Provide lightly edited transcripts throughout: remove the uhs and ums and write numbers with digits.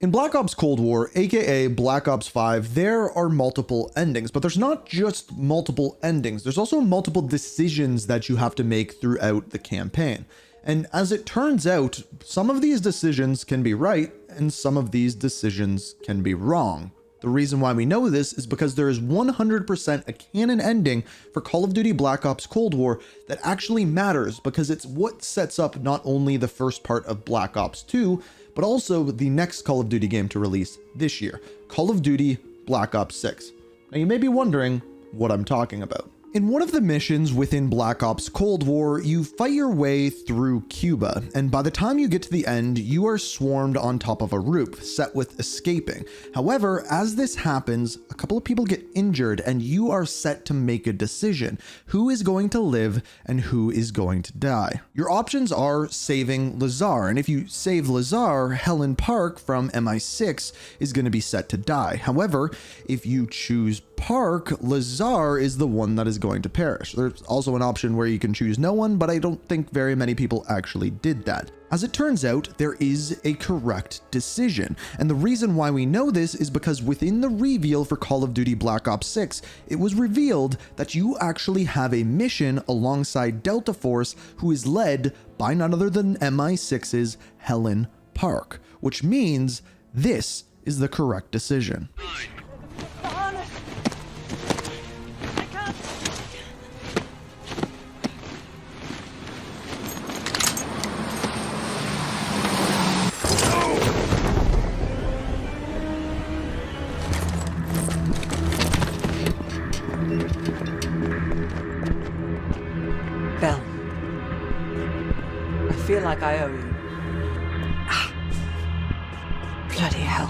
In Black Ops Cold War, aka Black Ops 5, there are multiple endings, but there's not just multiple endings, there's also multiple decisions that you have to make throughout the campaign. And as it turns out, some of these decisions can be right, and some of these decisions can be wrong. The reason why we know this is because there is 100% a canon ending for Call of Duty Black Ops Cold War that actually matters, because it's what sets up not only the first part of Black Ops 2, but also the next Call of Duty game to release this year, Call of Duty Black Ops 6. Now you may be wondering what I'm talking about. In one of the missions within Black Ops Cold War, you fight your way through Cuba, and by the time you get to the end, you are swarmed on top of a roof, set with escaping. However, as this happens, a couple of people get injured, and you are set to make a decision. Who is going to live, and who is going to die? Your options are saving Lazar, and if you save Lazar, Helen Park from MI6 is going to be set to die. However, if you choose Park, Lazar is the one that is going to perish. There's also an option where you can choose no one, but I don't think very many people actually did that. As it turns out, there is a correct decision, and the reason why we know this is because within the reveal for Call of Duty Black Ops 6, it was revealed that you actually have a mission alongside Delta Force, who is led by none other than MI6's Helen Park, which means this is the correct decision. Bell, I feel like I owe you. Bloody hell.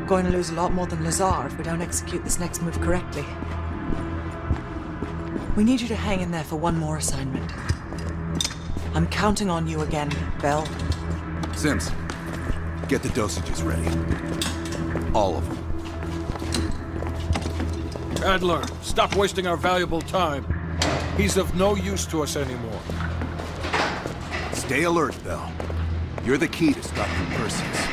Going to lose a lot more than Lazar if we don't execute this next move correctly. We need you to hang in there for one more assignment. I'm counting on you again, Bell. Sims, get the dosages ready. All of them. Adler, stop wasting our valuable time. He's of no use to us anymore. Stay alert, Bell. You're the key to stopping Perseus.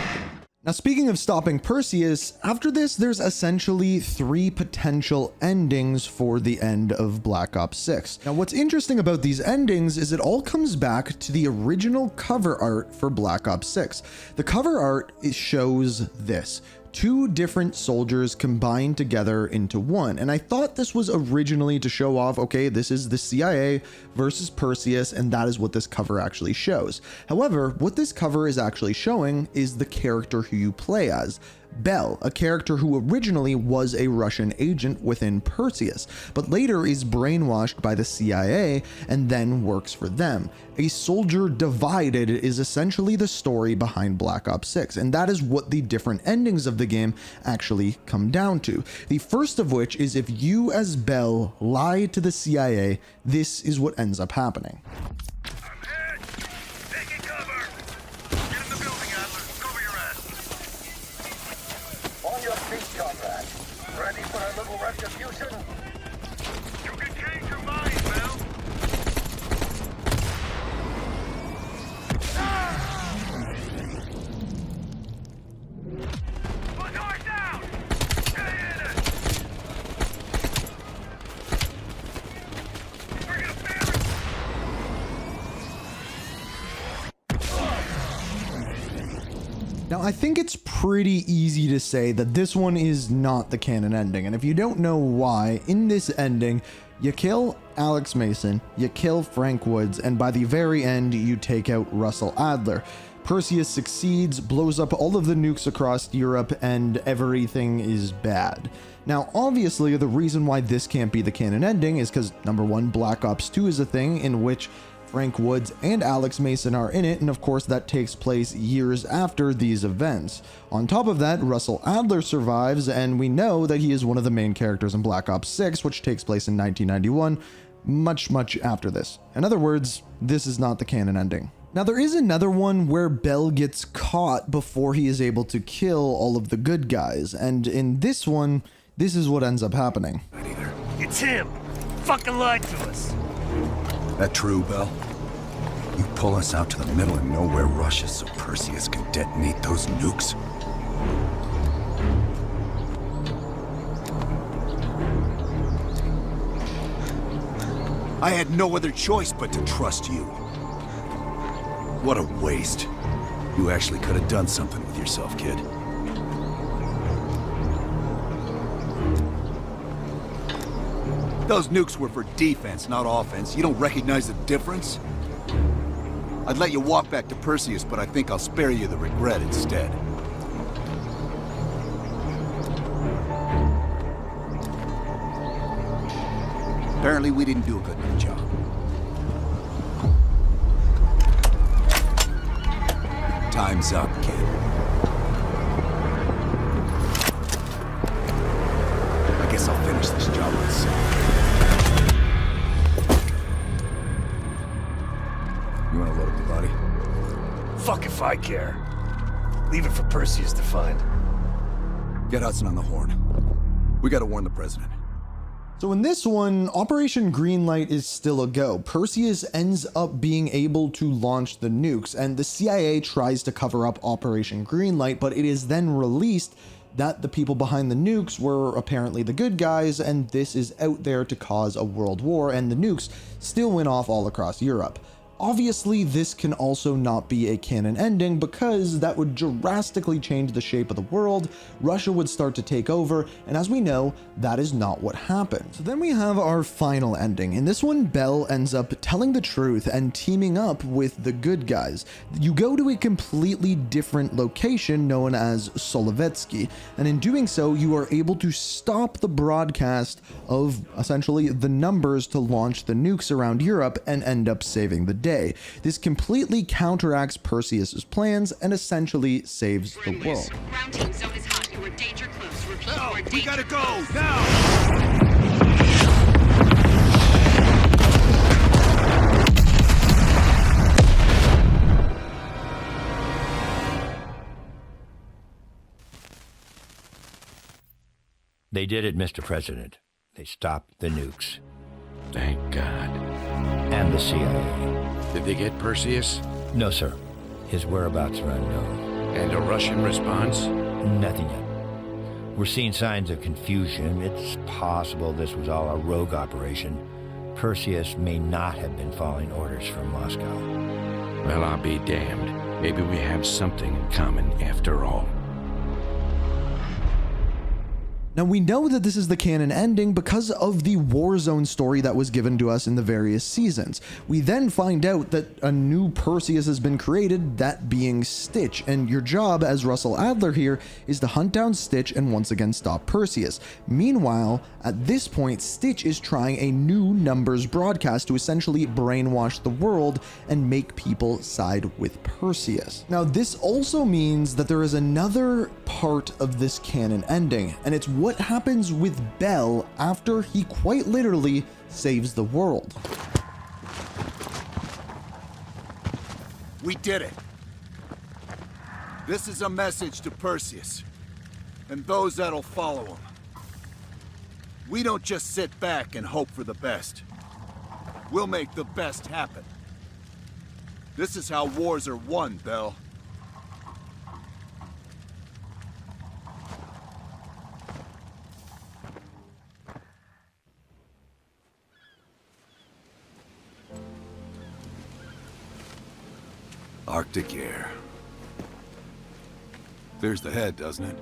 Now, speaking of stopping Perseus, after this, there's essentially 3 potential endings for the end of Black Ops 6. Now, what's interesting about these endings is it all comes back to the original cover art for Black Ops 6. The cover art shows this. 2 different soldiers combined together into one. And I thought this was originally to show off, okay, this is the CIA versus Perseus, and that is what this cover actually shows. However, what this cover is actually showing is the character who you play as. Bell, a character who originally was a Russian agent within Perseus, but later is brainwashed by the CIA and then works for them. A soldier divided is essentially the story behind Black Ops 6, and that is what the different endings of the game actually come down to. The first of which is if you as Bell lie to the CIA, this is what ends up happening. Ready for a little retribution? You can change your mind, Mel. Put yours down! Stay in it! We're gonna fail it! Now, I think it's pretty easy to say that this one is not the canon ending, and if you don't know why, in this ending, you kill Alex Mason, you kill Frank Woods, and by the very end, you take out Russell Adler. Perseus succeeds, blows up all of the nukes across Europe, and everything is bad. Now, obviously, the reason why this can't be the canon ending is because, number one, Black Ops 2 is a thing in which Frank Woods and Alex Mason are in it, and of course that takes place years after these events. On top of that, Russell Adler survives, and we know that he is one of the main characters in Black Ops 6, which takes place in 1991, much after this. In other words, this is not the canon ending. Now, there is another one where Bell gets caught before he is able to kill all of the good guys, and in this one, this is what ends up happening. It's him! Fucking lied to us! That true, Bell? You pull us out to the middle of nowhere Russia so Perseus can detonate those nukes? I had no other choice but to trust you. What a waste. You actually could have done something with yourself, kid. Those nukes were for defense, not offense. You don't recognize the difference? I'd let you walk back to Perseus, but I think I'll spare you the regret instead. Apparently, we didn't do a good enough job. Time's up, kid. I guess I'll finish this job myself. You wanna load up the body? Fuck if I care. Leave it for Perseus to find. Get Hudson on the horn. We gotta warn the president. So in this one, Operation Greenlight is still a go. Perseus ends up being able to launch the nukes, and the CIA tries to cover up Operation Greenlight, but it is then released that the people behind the nukes were apparently the good guys, and this is out there to cause a world war, and the nukes still went off all across Europe. Obviously, this can also not be a canon ending because that would drastically change the shape of the world. Russia would start to take over, and as we know, that is not what happened. So then we have our final ending. In this one, Bell ends up telling the truth and teaming up with the good guys. You go to a completely different location known as Solovetsky, and in doing so, you are able to stop the broadcast of essentially the numbers to launch the nukes around Europe and end up saving the day. This completely counteracts Perseus's plans and essentially saves the world. Ground team zone is hot. You are danger close. Repeat, you are We danger gotta go, close. now! They did it, Mr. President. They stopped the nukes. Thank God. And the CIA. Did they get Perseus? No, sir. His whereabouts are unknown. And a Russian response? Nothing yet. We're seeing signs of confusion. It's possible this was all a rogue operation. Perseus may not have been following orders from Moscow. Well, I'll be damned. Maybe we have something in common after all. Now we know that this is the canon ending because of the Warzone story that was given to us in the various seasons. We then find out that a new Perseus has been created, that being Stitch, and your job as Russell Adler here is to hunt down Stitch and once again stop Perseus. Meanwhile, at this point, Stitch is trying a new numbers broadcast to essentially brainwash the world and make people side with Perseus. Now this also means that there is another part of this canon ending, and it's what happens with Bell after he quite literally saves the world. We did it. This is a message to Perseus and those that'll follow him. We don't just sit back and hope for the best. We'll make the best happen. This is how wars are won, Bell. Arctic air. There's the head, doesn't it?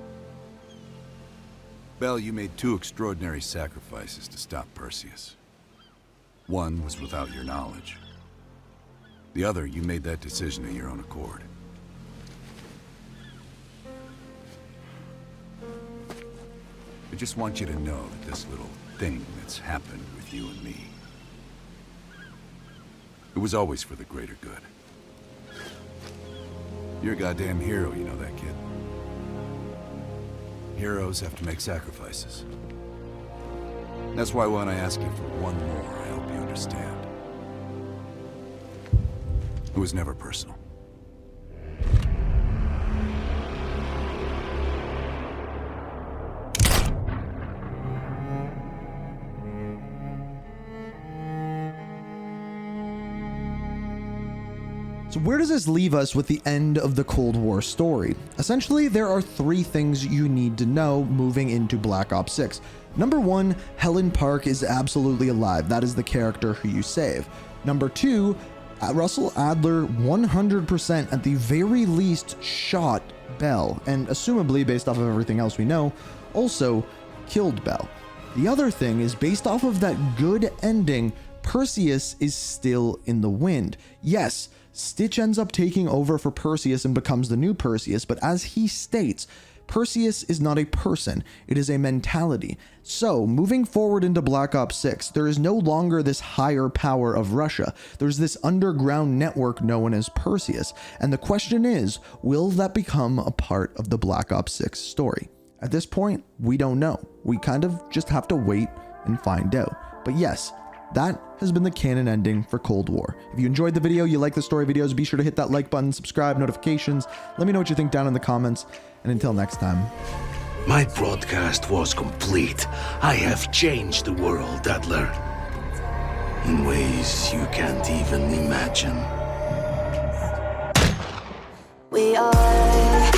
Bell, you made two extraordinary sacrifices to stop Perseus. One was without your knowledge. The other, you made that decision of your own accord. I just want you to know that this little thing that's happened with you and me, it was always for the greater good. You're a goddamn hero, you know that, kid. Heroes have to make sacrifices. That's why when I ask you for one more, I hope you understand. It was never personal. So where does this leave us with the end of the Cold War story? Essentially, there are 3 things you need to know moving into Black Ops 6. Number 1, Helen Park is absolutely alive. That is the character who you save. Number 2, Russell Adler 100% at the very least shot Bell, and assumably, based off of everything else we know, also killed Bell. The other thing is, based off of that good ending, Perseus is still in the wind. Yes, Stitch ends up taking over for Perseus and becomes the new Perseus, but as he states, Perseus is not a person, it is a mentality. So, moving forward into Black Ops 6, there is no longer this higher power of Russia. There's this underground network known as Perseus, and the question is, will that become a part of the Black Ops 6 story? At this point, we don't know. We kind of just have to wait and find out. But yes, that has been the canon ending for Cold War. If you enjoyed the video, you like the story videos, be sure to hit that like button, subscribe, notifications. Let me know what you think down in the comments. And until next time. My broadcast was complete. I have changed the world, Adler. In ways you can't even imagine. We are